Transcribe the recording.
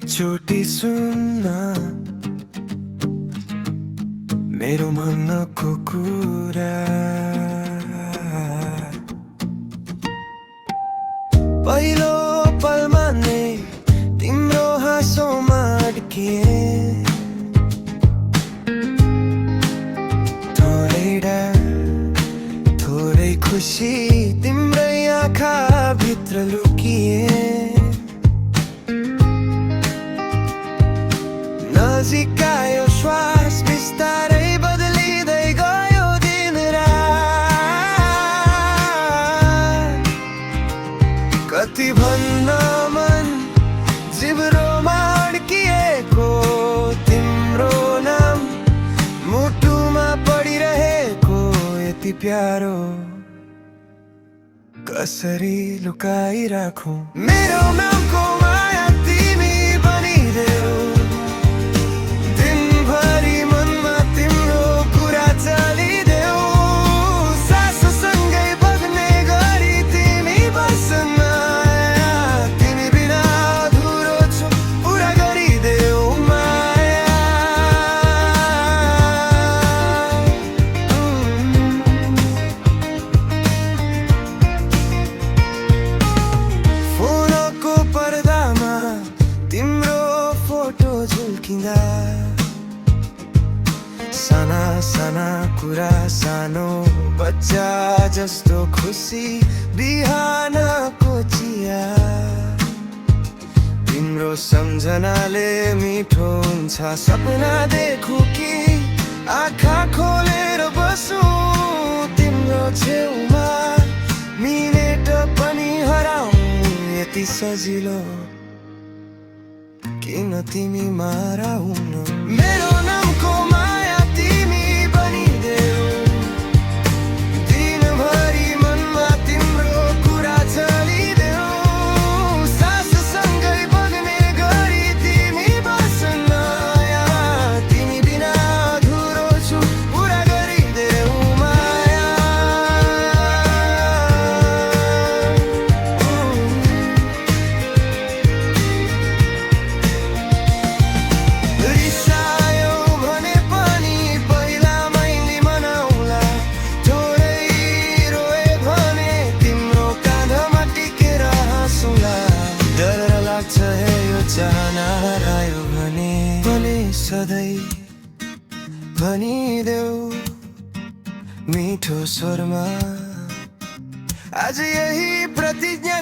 एकचोटि सुन्न मेरो मनको कुरा। पहिलो पलमा नै तिम्रो हाँसोमा अड्किए, थोरै डर थोरै खुसी तिम्रै आँखा भित्र लुकिए। नजिकायो श्वास बिस्तारै बदलिँदै गयो दिन रात। कति भन्न मन जिब्रोमा अड्किएको, तिम्रो नाम मुटुमा पडिरहेको। यति प्यारो कसरी लुकाइराखौँ, मेरो नामको माया तिमी बनिदेऊ। दिनभरि मनमा तिम्रो कुरा चलिदेऊ, साससँगै बग्ने गरी तिमी बस्न। तिमी बिना अधुरो छु, पुरा गरिदेऊ माया। फोनको पर्दामा तिम्रो फोटो झुल्किँदा, साना साना कुरा सानो बच्चा जस्तो खुसी बिहानको चिया। तिम्रो सम्झनाले मिठो हुन्छ, सपना देखु कि आँखा खोलेर बसु तिम्रो छेउमा। मिनेट पनि हराउँ यति सजिलो किन तिमी माराउन। मेरो नामको माया तिमी बनिदेऊ। दिनभरि मनमा तिम्रो कुरा चलिदेऊ, साससँगै बग्ने गरी तिमी बस्न। तिमी बिना अधुरो छु, पुरा गरिदेऊ माया। रिसायो भने पनि पहिला मैले मनाउला, थोरै रोए भने तिम्रो काँधमा टिकेर हाँसौँला। डर लाग्छ हे यो चाहना हरायो भने सधैँ भनिदेऊ मिठो स्वरमा। आज यही प्रतिज्ञा